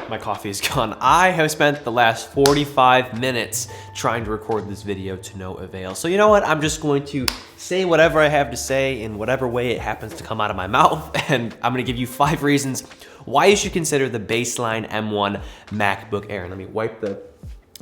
My coffee is gone. I have spent the last 45 minutes trying to record this video to no avail. So you know what? I'm just going to say whatever I have to say in whatever way it happens to come out of my mouth. And I'm gonna give you 5 reasons why you should consider the baseline M1 MacBook Air. And let me wipe the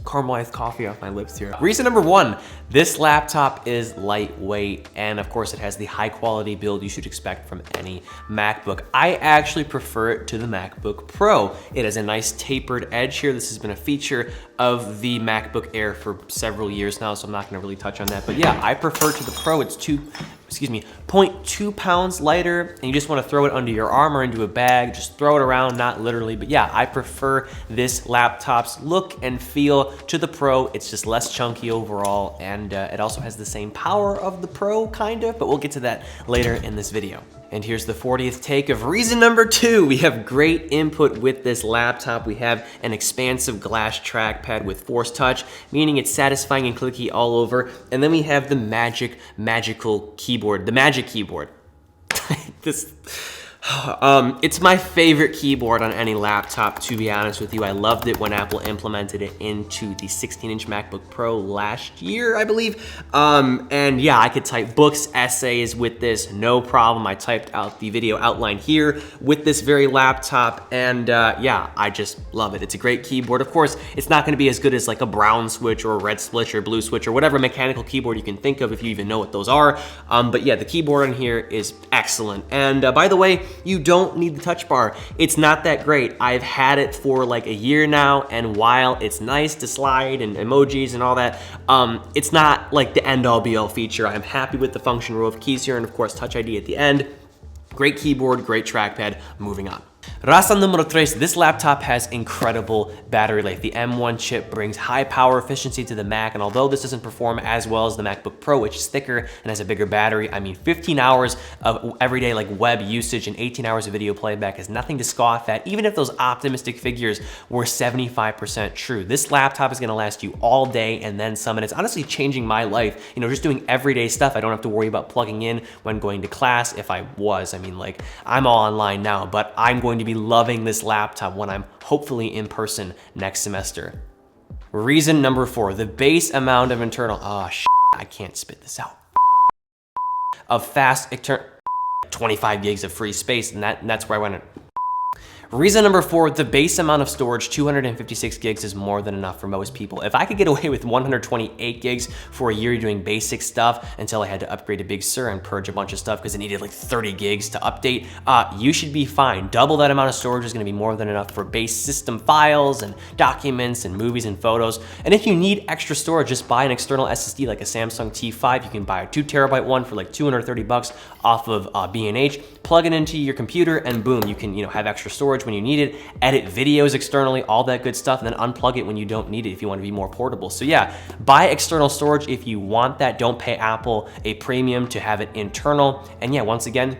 caramelized coffee off my lips here. Reason number 1, this laptop is lightweight, and of course it has the high quality build you should expect from any MacBook. I actually prefer it to the MacBook Pro. It has a nice tapered edge here. This has been a feature of the MacBook Air for several years now, so I'm not gonna really touch on that. But yeah, I prefer to the Pro. It's 0.2 pounds lighter, and you just wanna throw it under your arm or into a bag, just throw it around, not literally, but yeah, I prefer this laptop's look and feel to the Pro. It's just less chunky overall, and it also has the same power of the Pro, kind of, but we'll get to that later in this video. And here's the 40th take of reason number 2. We have great input with this laptop. We have an expansive glass trackpad with Force Touch, meaning it's satisfying and clicky all over. And then we have the magical keyboard, the Magic Keyboard. It's my favorite keyboard on any laptop, to be honest with you. I loved it when Apple implemented it into the 16-inch MacBook Pro last year, I believe. And yeah, I could type books, essays with this, no problem. I typed out the video outline here with this very laptop, and yeah, I just love it. It's a great keyboard. Of course, it's not gonna be as good as like a brown switch or a red switch or blue switch or whatever mechanical keyboard you can think of, if you even know what those are. But yeah, the keyboard on here is excellent. And by the way, you don't need the touch bar. It's not that great. I've had it for like a year now, and while it's nice to slide and emojis and all that, it's not like the end-all be-all feature. I'm happy with the function row of keys here, and of course Touch ID at the end. Great keyboard, great trackpad. Moving on. Razón número 3, this laptop has incredible battery life. The M1 chip brings high power efficiency to the Mac, and although this doesn't perform as well as the MacBook Pro, which is thicker and has a bigger battery, I mean 15 hours of everyday like web usage and 18 hours of video playback is nothing to scoff at, even if those optimistic figures were 75% true. This laptop is gonna last you all day and then some, and it's honestly changing my life. You know, just doing everyday stuff. I don't have to worry about plugging in when going to class. If I was, I mean, like, I'm all online now, but I'm going to be loving this laptop when I'm hopefully in person next semester. Reason number 4, the base amount of internal, I can't spit this out, of fast 25 gigs of free space, and that's where I went. Reason number 4, the base amount of storage, 256 gigs is more than enough for most people. If I could get away with 128 gigs for a year doing basic stuff until I had to upgrade to Big Sur and purge a bunch of stuff because it needed like 30 gigs to update, you should be fine. Double that amount of storage is gonna be more than enough for base system files and documents and movies and photos. And if you need extra storage, just buy an external SSD like a Samsung T5. You can buy a 2 terabyte one for like 230 bucks off of B&H, plug it into your computer, and boom, you can have extra storage when you need it, edit videos externally, all that good stuff, and then unplug it when you don't need it if you want to be more portable. So yeah, buy external storage if you want that. Don't pay Apple a premium to have it internal. And yeah, once again,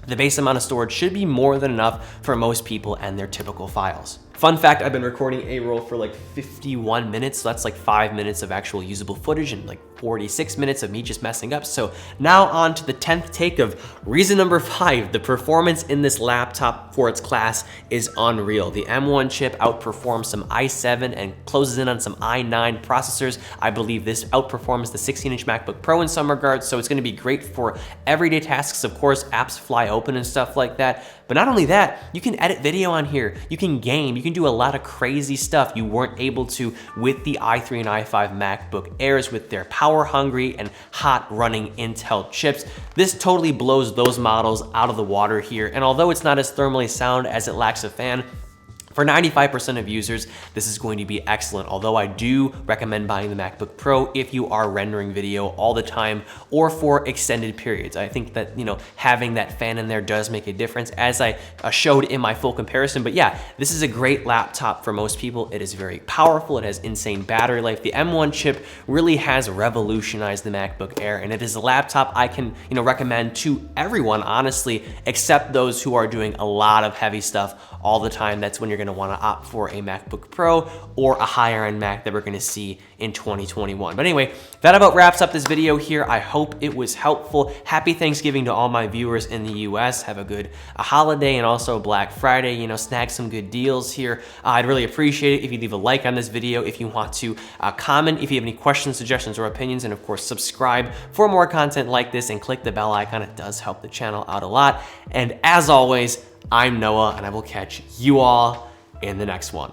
the base amount of storage should be more than enough for most people and their typical files. Fun fact, I've been recording a roll for like 51 minutes, so that's like 5 minutes of actual usable footage and like 46 minutes of me just messing up. So now on to the 10th take of reason number 5. The performance in this laptop for its class is unreal. The M1 chip outperforms some i7 and closes in on some i9 processors. I believe this outperforms the 16-inch MacBook Pro in some regards, so it's gonna be great for everyday tasks. Of course, apps fly open and stuff like that. But not only that, you can edit video on here, you can game, you can do a lot of crazy stuff you weren't able to with the i3 and i5 MacBook Airs with their power-hungry and hot-running Intel chips. This totally blows those models out of the water here, and although it's not as thermally sound as it lacks a fan, for 95% of users, this is going to be excellent, although I do recommend buying the MacBook Pro if you are rendering video all the time or for extended periods. I think that, having that fan in there does make a difference, as I showed in my full comparison. But yeah, this is a great laptop for most people. It is very powerful. It has insane battery life. The M1 chip really has revolutionized the MacBook Air, and it is a laptop I can, recommend to everyone, honestly, except those who are doing a lot of heavy stuff all the time. That's when you're gonna gonna wanna opt for a MacBook Pro or a higher end Mac that we're gonna see in 2021. But anyway, that about wraps up this video here. I hope it was helpful. Happy Thanksgiving to all my viewers in the US. Have a good holiday and also Black Friday. You know, snag some good deals here. I'd really appreciate it if you leave a like on this video, if you want to comment, if you have any questions, suggestions, or opinions, and of course, subscribe for more content like this and click the bell icon. It does help the channel out a lot. And as always, I'm Noah, and I will catch you all in the next one.